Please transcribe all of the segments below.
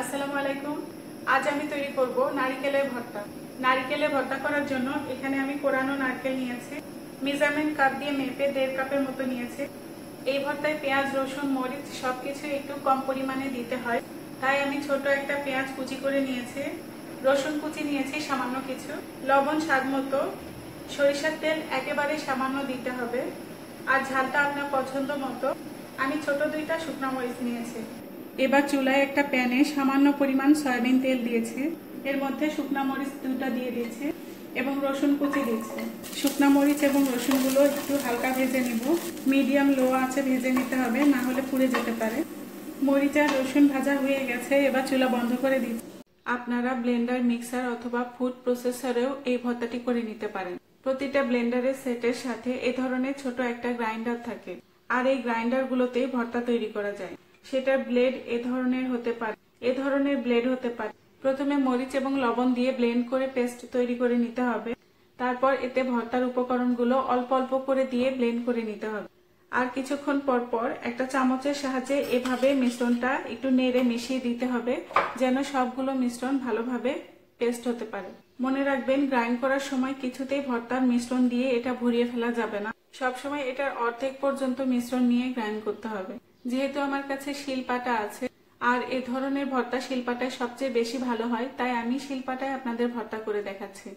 আসসালামু আলাইকুম। আজ আমি তৈরি করব নারকেলের ভর্তা। নারকেলের ভর্তা করার জন্য এখানে আমি কোরানো নারকেল নিয়েছি। মেজারমেন্ট কাপ দিয়ে মেপে 1.5 কাপের মতো নিয়েছি। এই ভর্তায় পেঁয়াজ, রসুন, মরিচ সবকিছু একটু কম পরিমাণে দিতে হয়, তাই আমি ছোট একটা পেঁয়াজ কুচি করে নিয়েছি। রসুন কুচি নিয়েছি সামান্য কিছু, লবণ স্বাদ মতো, সরিষার তেল একেবারে সামান্য দিতে হবে, আর ঝালটা আপনার পছন্দ মতো। আমি ছোট 2টা শুকনো মরিচ নিয়েছি। এবার চুলায় একটা প্যানে সামান্য পরিমাণ সয়াবিন তেল দিয়েছি। এর মধ্যে শুকনো মরিচ 2টা দিয়ে দিয়েছি এবং রসুন কুচি দিয়েছি। শুকনো মরিচ এবং রসুনগুলো একটু হালকা ভেজে নেব। মিডিয়াম লো আঁচে ভেজে নিতে হবে, না হলে পুড়ে যেতে পারে। মরিচ আর রসুন ভাজা হয়ে গেছে, এবার চুলা বন্ধ করে দিচ্ছি। আপনারা ব্লেন্ডার, মিক্সার অথবা ফুড প্রসেসরেও এই ভর্তাটি করে নিতে পারেন। প্রতিটা ব্লেন্ডারের সেটের সাথে এ ধরনের ছোট একটা গ্রাইন্ডার থাকে, আর এই গ্রাইন্ডারগুলোতেই ভর্তা তৈরি করা যায়। সেটার ব্লেড এ ধরনের হতে পারে, এ ধরনের ব্লেড হতে পারে। প্রথমে মরিচ এবং লবণ দিয়ে ব্লেন্ড করে পেস্ট তৈরি করে নিতে হবে। তারপর এতে ভর্তার উপকরণগুলো অল্প অল্প করে দিয়ে ব্লেন্ড করে নিতে হবে। আর কিছুক্ষণ পর পর একটা চামচের সাহায্যে এভাবে মিশ্রণটা একটু নেড়ে মিশিয়ে দিতে হবে, যেন সবগুলো মিশ্রণ ভালোভাবে পেস্ট হতে পারে। মনে রাখবেন, গ্রাইন্ড করার সময় কিছুতেই ভর্তার মিশ্রণ দিয়ে এটা ভরিয়ে ফেলা যাবে না। সবসময় এটার অর্ধেক পর্যন্ত মিশ্রণ নিয়ে গ্রাইন্ড করতে হবে। যেহেতু আমার কাছে শিলপাটা আছে আর এ ধরনের ভর্তা শিলপাটায় সবচেয়ে বেশি ভালো হয়, তাই আমি শিলপাটায় আপনাদের ভর্তা করে দেখাচ্ছি।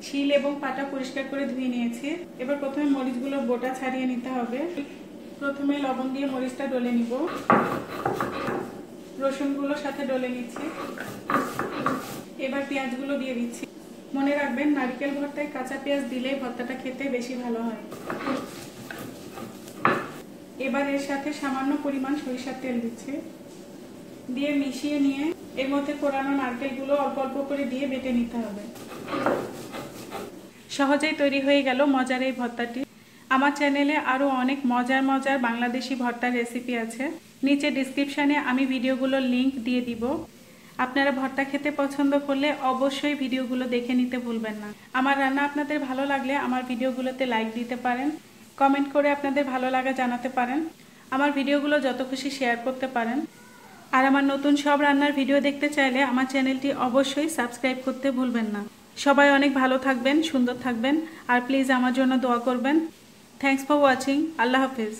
শিল এবং পাটা পরিষ্কার করে ধুয়ে নিয়েছি। এবার প্রথমে মরিচগুলোর বোটা ছাড়িয়ে নিতে হবে। প্রথমে লবণ দিয়ে মরিচটা ডলে নিব। রসুনগুলোর সাথে ডলে নিচ্ছি। এবার পেঁয়াজগুলো দিয়ে দিচ্ছি। মনে রাখবেন, নারকেল ভর্তায় কাঁচা পেঁয়াজ দিলে ভর্তাটা খেতে বেশি ভালো হয়। এবার এর সাথে সামান্য পরিমাণ সরিষার তেল দিচ্ছি। দিয়ে মিশিয়ে নিয়ে এর মধ্যে কোরানো নারকেলগুলো অল্প অল্প করে দিয়ে বেটে নিতে হবে। সহজেই তৈরি হয়ে গেল মজার এই ভর্তাটি। আমার চ্যানেলে আরও অনেক মজার মজার বাংলাদেশি ভর্তার রেসিপি আছে। নিচে ডিসক্রিপশানে আমি ভিডিওগুলোর লিংক দিয়ে দিব। আপনারা ভর্তা খেতে পছন্দ করলে অবশ্যই ভিডিওগুলো দেখে নিতে ভুলবেন না। আমার রান্না আপনাদের ভালো লাগলে আমার ভিডিওগুলোতে লাইক দিতে পারেন, কমেন্ট করে আপনাদের ভালো লাগা জানাতে পারেন, আমার ভিডিওগুলো যত খুশি শেয়ার করতে পারেন। আর আমার নতুন সব রান্নার ভিডিও দেখতে চাইলে আমার চ্যানেলটি অবশ্যই সাবস্ক্রাইব করতে ভুলবেন না। সবাই অনেক ভালো থাকবেন, সুন্দর থাকবেন, আর প্লিজ আমার জন্য দোয়া করবেন। Thanks for watching. আল্লাহ হাফেজ।